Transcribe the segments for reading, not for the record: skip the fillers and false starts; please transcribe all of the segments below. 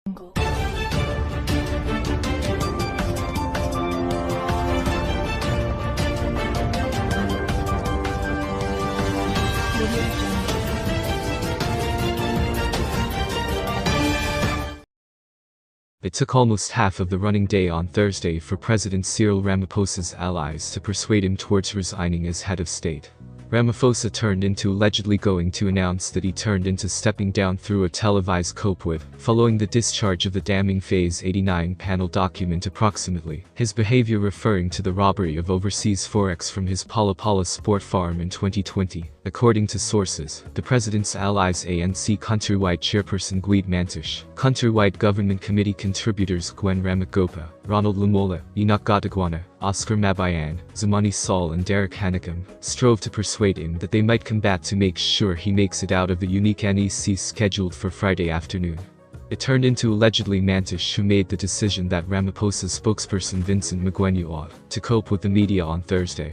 It took almost half of the running day on Thursday for President Cyril Ramaphosa's allies to persuade him towards resigning as head of state. Ramaphosa turned into allegedly going to announce that he turned into stepping down through a televised cope with, following the discharge of the damning Phase 89 panel document approximately, his behavior referring to the robbery of overseas forex from his Pala Pala sport farm in 2020. According to sources, the president's allies ANC countrywide chairperson Guide Mantish, countrywide government committee contributors Gwen Ramagopa, Ronald Lamola, Enoch Godagwana, Oscar Mabayan, Zamani Saul and Derek Hanekom, strove to persuade him that they might combat to make sure he makes it out of the unique NEC scheduled for Friday afternoon. It turned into allegedly Mantish who made the decision that Ramaphosa's spokesperson Vincent Magwenyu ought to cope with the media on Thursday.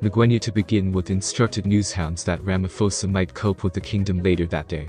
Magwenyu to begin with instructed newshounds that Ramaphosa might cope with the kingdom later that day.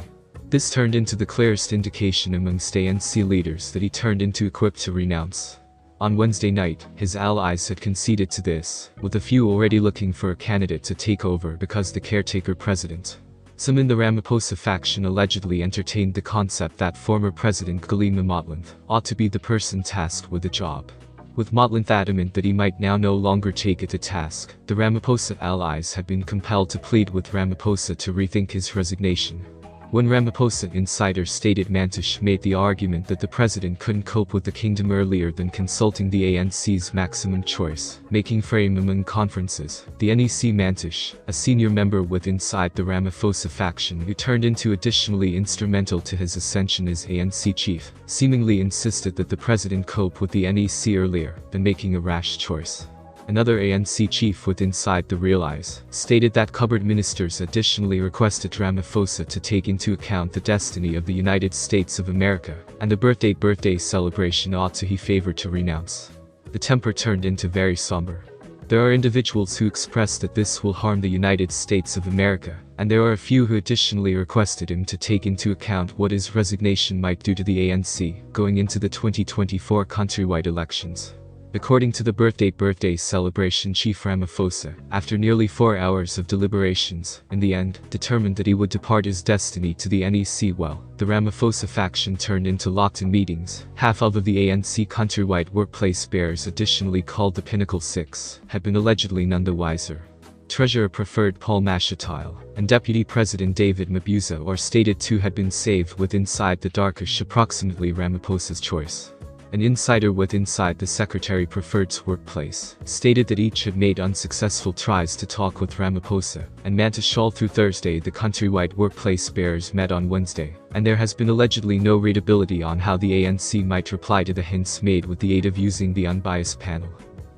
This turned into the clearest indication amongst ANC leaders that he turned into equipped to renounce. On Wednesday night, his allies had conceded to this, with a few already looking for a candidate to take over because the caretaker president. Some in the Ramaphosa faction allegedly entertained the concept that former President Galima Motlanthe ought to be the person tasked with the job. With Motlanthe adamant that he might now no longer take it to task, the Ramaphosa allies had been compelled to plead with Ramaphosa to rethink his resignation. When Ramaphosa insiders stated Mantish made the argument that the president couldn't cope with the kingdom earlier than consulting the ANC's maximum choice, making frame among conferences. The NEC Mantish, a senior member with inside the Ramaphosa faction who turned into additionally instrumental to his ascension as ANC chief, seemingly insisted that the president cope with the NEC earlier than making a rash choice. Another ANC chief with inside the Realize stated that cupboard ministers additionally requested Ramaphosa to take into account the destiny of the United States of America, and the birthday celebration ought to he favored to renounce. The temper turned into very somber. There are individuals who express that this will harm the United States of America, and there are a few who additionally requested him to take into account what his resignation might do to the ANC going into the 2024 countrywide elections. According to the birthday celebration chief Ramaphosa, after nearly 4 hours of deliberations, in the end, determined that he would depart his destiny to the NEC. Well, the Ramaphosa faction turned into locked-in meetings. Half of the ANC countrywide workplace bears, additionally called the Pinnacle Six, had been allegedly none the wiser. Treasurer preferred Paul Mashatile, and Deputy President David Mabuza or stated two had been saved with inside the darkish approximately Ramaphosa's choice. An insider with inside the secretary preferred's workplace stated that each had made unsuccessful tries to talk with Ramaphosa and Mantish all through Thursday. The countrywide workplace bearers met on Wednesday, and there has been allegedly no readability on how the ANC might reply to the hints made with the aid of using the unbiased panel.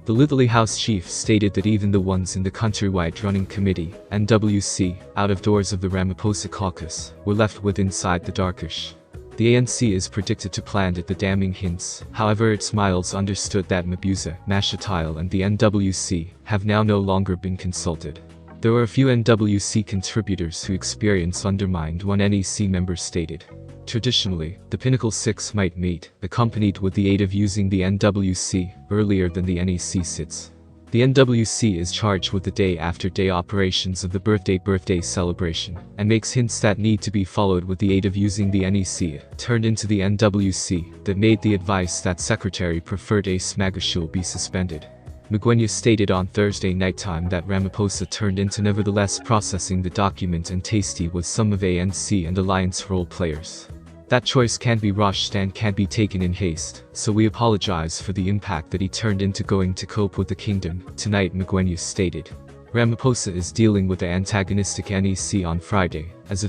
The Littley House chief stated that even the ones in the countrywide running committee, NWC, out of doors of the Ramaphosa caucus, were left with inside the darkish. The ANC is predicted to plant at the damning hints, however it's miles understood that Mabuza, Mashatile and the NWC have now no longer been consulted. There were a few NWC contributors who experience undermined, one NEC member stated. Traditionally, the Pinnacle Six might meet, accompanied with the aid of using the NWC, earlier than the NEC sits. The NWC is charged with the day-after-day operations of the birthday celebration, and makes hints that need to be followed with the aid of using the NEC, turned into the NWC, that made the advice that Secretary preferred Ace Magashule be suspended. Magwenyu stated on Thursday nighttime that Ramaphosa turned into nevertheless processing the document and tasty with some of ANC and alliance role players. That choice can't be rushed and can't be taken in haste, so we apologize for the impact that he turned into going to cope with the kingdom tonight, Magwenyu stated. Ramaphosa is dealing with the antagonistic NEC on Friday, as a